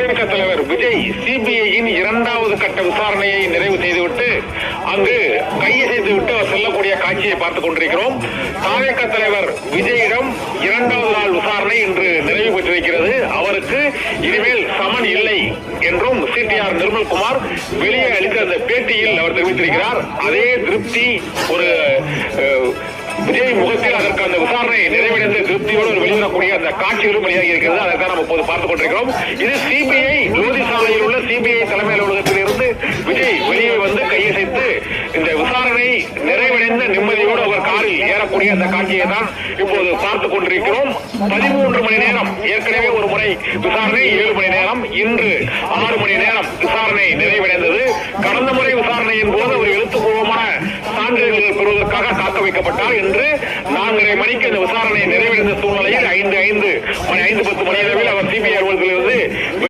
தாவேக தலைவர் விஜய் சிபிஐயின் 2வது கட்ட விசாரணையை நிறைவு செய்துவிட்டு அங்கு கையசைத்துவிட்டு அவர் செல்லக்கூடிய காட்சியை பார்த்துக் கொண்டிருக்கிறோம். தாவேக தலைவர் விஜயிடம் 2வது நாள் விசாரணை இன்று நிறைவு பெற்றிருக்கிறது. அவருக்கு இனிமேல் சமன் இல்லை என்றும் சிடிஆர் நிர்மல்குமார் வெளியே அளித்த அந்த பேட்டியில் அவர் தெரிவித்திருக்கிறார். அதே திருப்தி ஒரு விஜய் முகத்தில் அதற்கு அந்த விசாரணை நிறைவடைந்த திருப்தியோடு வெளிவரக்கூடிய அந்த காட்சிகளும் வெளியாகி இருக்கிறது. அதைத்தான் நம்ம இப்போது பார்த்துக் கொண்டிருக்கிறோம். இது சிபிஐ லோதி சாலையில் உள்ள சிபிஐ தலைமை அலுவலகத்தில் இருந்து விஜய் வெளியே வந்து கையசைத்து இந்த விசாரணை நிறைவடைந்த நிம்மதியோடு அவர் காரில் ஏறக்கூடிய அந்த காட்சியை தான் இப்போது பார்த்துக் கொண்டிருக்கிறோம். 13 மணி நேரம் ஏற்கனவே ஒரு முறை விசாரணை, 7 மணி நேரம், இன்று 6 மணி நேரம் விசாரணை நிறைவடைந்தது. கடந்த முறை விசாரணையின் போது ஒரு எழுத்துப்பூர்வமான சான்றிதழ்கள் பெறுவதற்காக காக்க வைக்கப்பட்டார். என்று 4:30 மணிக்கு இந்த விசாரணை நிறைவடைந்த சூழ்நிலையில் 5:10 மணி அளவில் அவர் சிபிஐ அலுவலகத்திலிருந்து